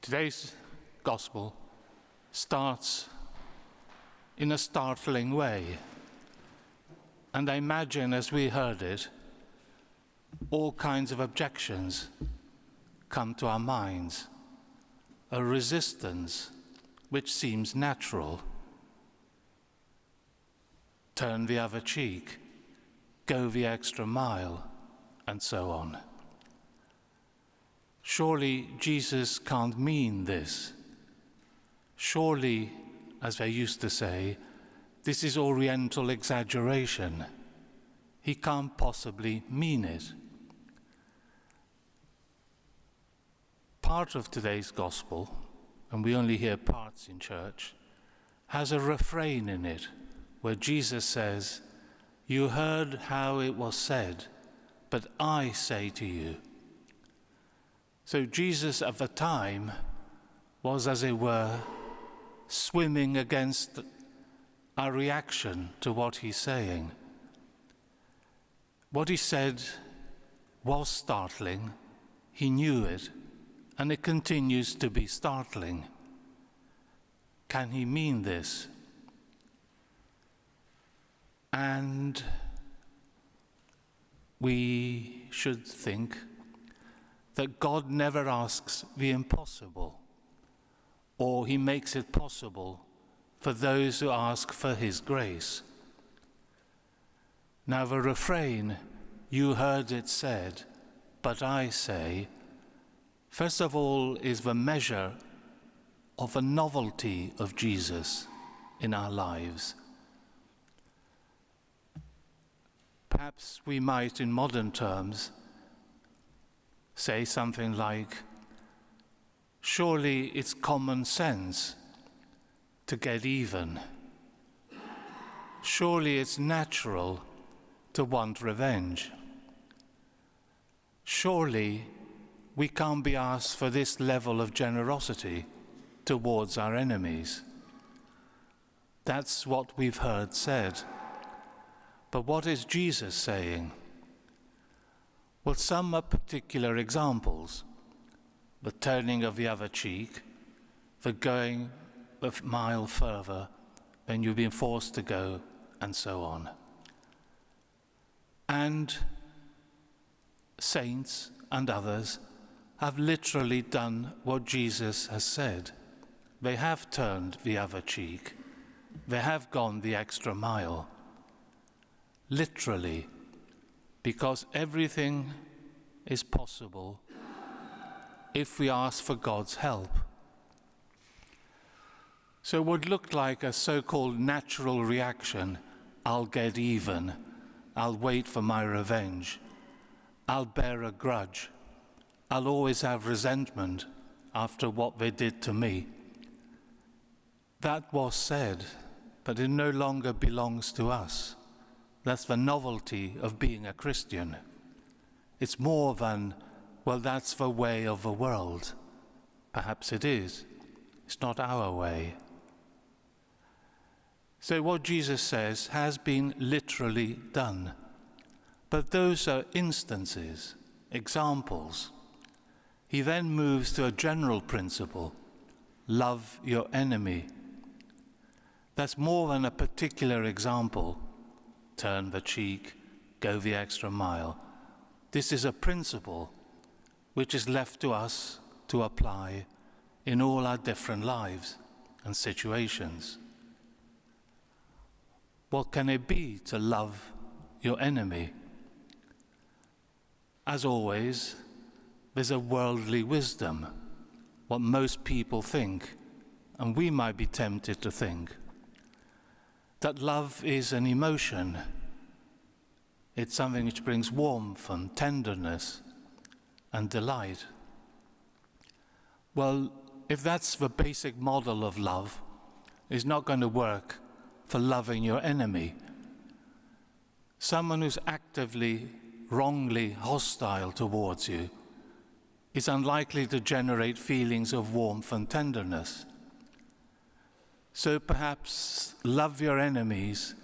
Today's gospel starts in a startling way. And I imagine as we heard it, all kinds of objections come to our minds. A resistance which seems natural. Turn the other cheek, go the extra mile, and so on. Surely Jesus can't mean this. Surely, as they used to say, this is Oriental exaggeration. He can't possibly mean it. Part of today's gospel, and we only hear parts in church, has a refrain in it where Jesus says, "You heard how it was said, but I say to you." So Jesus at the time was, as it were, swimming against our reaction to what he's saying. What he said was startling, he knew it, and it continues to be startling. Can he mean this? And we should think that God never asks the impossible, or he makes it possible for those who ask for his grace. Now the refrain, "You heard it said, but I say," first of all is the measure of the novelty of Jesus in our lives. Perhaps we might, in modern terms, say something like, surely it's common sense to get even. Surely it's natural to want revenge. Surely we can't be asked for this level of generosity towards our enemies. That's what we've heard said. But what is Jesus saying? Well, some are particular examples. The turning of the other cheek, the going a mile further than you've been forced to go, and so on. And saints and others have literally done what Jesus has said. They have turned the other cheek. They have gone the extra mile. Literally, because everything is possible if we ask for God's help. So what looked like a so-called natural reaction, I'll get even, I'll wait for my revenge, I'll bear a grudge, I'll always have resentment after what they did to me. That was said, but it no longer belongs to us. That's the novelty of being a Christian. It's more than, well, that's the way of the world. Perhaps it is. It's not our way. So what Jesus says has been literally done. But those are instances, examples. He then moves to a general principle, love your enemy. That's more than a particular example. Turn the cheek, go the extra mile. This is a principle which is left to us to apply in all our different lives and situations. What can it be to love your enemy? As always, there's a worldly wisdom, what most people think, and we might be tempted to think, that love is an emotion. It's something which brings warmth and tenderness and delight. Well, if that's the basic model of love, it's not going to work for loving your enemy. Someone who's actively, wrongly hostile towards you is unlikely to generate feelings of warmth and tenderness. So perhaps love your enemies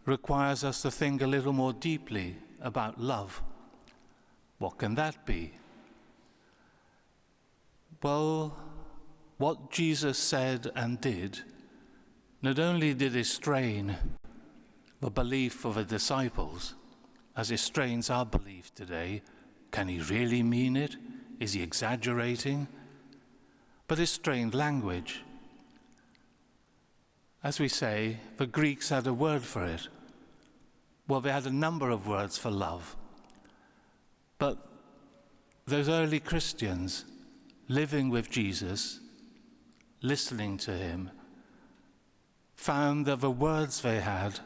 requires us to think a little more deeply about love. What can that be? Well, what Jesus said and did not only did it strain the belief of the disciples, as it strains our belief today. Can he really mean it? Is he exaggerating? But it strained language. As we say, the Greeks had a word for it. Well, they had a number of words for love. But those early Christians living with Jesus, listening to him, found that the words they had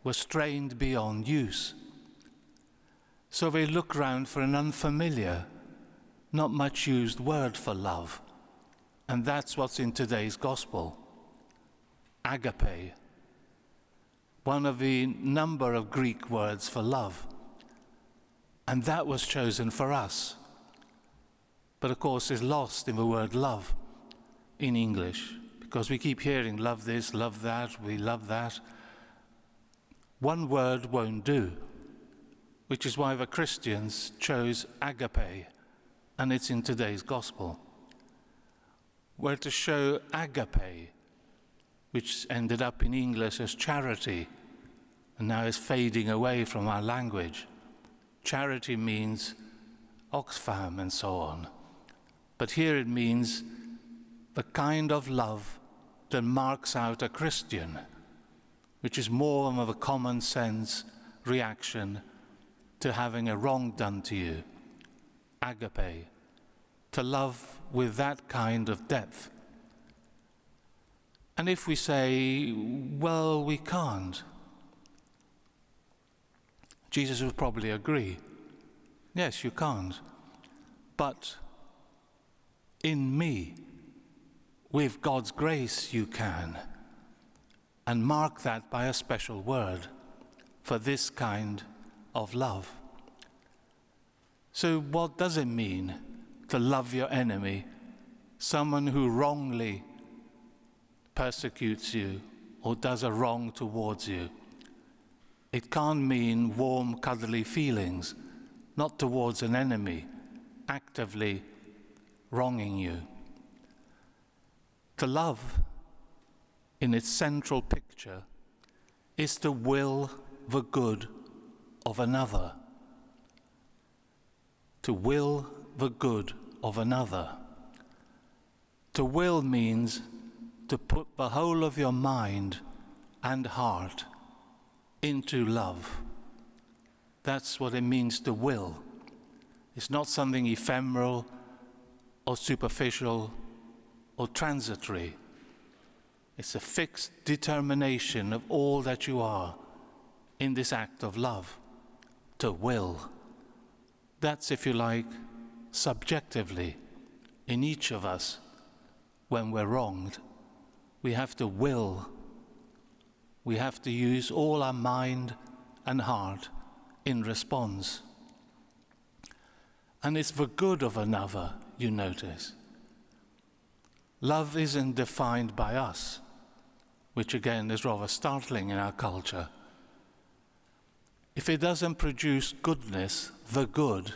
were strained beyond use. So they looked round for an unfamiliar, not much used word for love. And that's what's in today's gospel. Agape, one of the number of Greek words for love. And that was chosen for us. But of course is lost in the word love in English, because we keep hearing love this, love that, we love that. One word won't do, which is why the Christians chose agape, and it's in today's gospel. We're to show agape, which ended up in English as charity, and now is fading away from our language. Charity means Oxfam and so on. But here it means the kind of love that marks out a Christian, which is more of a common sense reaction to having a wrong done to you. Agape, to love with that kind of depth. And if we say, well, we can't, Jesus would probably agree. Yes, you can't. But in me, with God's grace, you can. And mark that by a special word for this kind of love. So what does it mean to love your enemy, someone who wrongly persecutes you or does a wrong towards you? It can't mean warm, cuddly feelings, not towards an enemy, actively wronging you. To love, in its central picture, is to will the good of another. To will the good of another. To will means to put the whole of your mind and heart into love. That's what it means to will. It's not something ephemeral or superficial or transitory. It's a fixed determination of all that you are in this act of love, to will. That's, if you like, subjectively, in each of us, when we're wronged, we have to will. We have to use all our mind and heart in response. And it's the good of another, you notice. Love isn't defined by us, which again is rather startling in our culture. If it doesn't produce goodness, the good,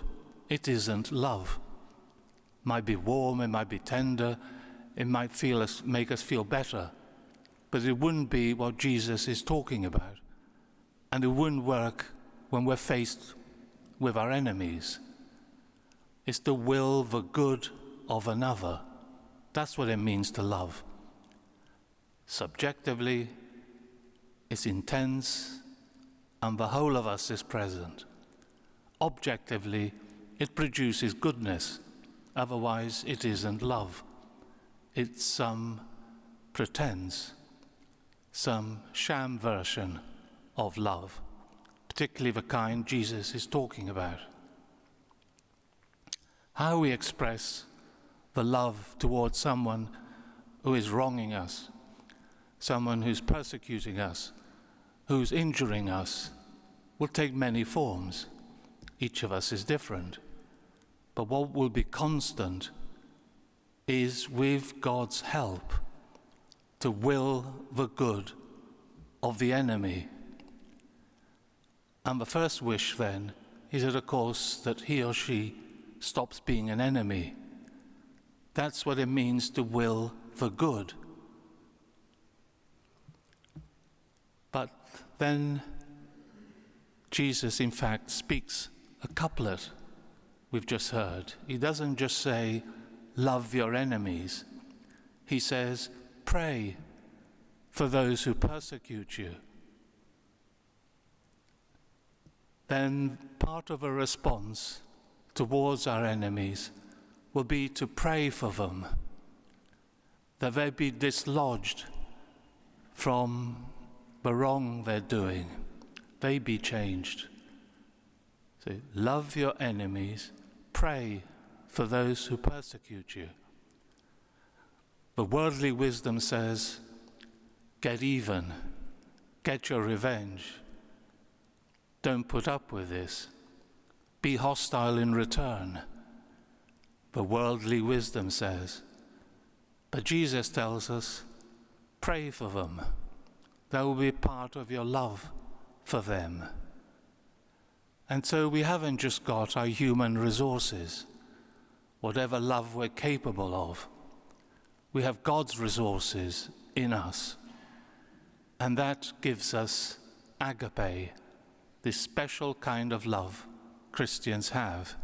it isn't love. It might be warm, it might be tender, it might make us feel better, but it wouldn't be what Jesus is talking about. And it wouldn't work when we're faced with our enemies. It's to will the good of another. That's what it means to love. Subjectively, it's intense, and the whole of us is present. Objectively, it produces goodness. Otherwise, it isn't love. It's some pretense, some sham version of love, particularly the kind Jesus is talking about. How we express the love towards someone who is wronging us, someone who's persecuting us, who's injuring us, will take many forms. Each of us is different. But what will be constant is, with God's help, to will the good of the enemy. And the first wish then, is that of course that he or she stops being an enemy, That's what it means to will for good. But then Jesus, in fact, speaks a couplet we've just heard. He doesn't just say, love your enemies. He says, pray for those who persecute you. Then part of a response towards our enemies will be to pray for them, that they be dislodged from the wrong they're doing, they be changed. So love your enemies, pray for those who persecute you. The worldly wisdom says, get even, get your revenge. Don't put up with this. Be hostile in return. The worldly wisdom says. But Jesus tells us, pray for them. That will be part of your love for them. And so we haven't just got our human resources, whatever love we're capable of. We have God's resources in us. And that gives us agape, this special kind of love Christians have.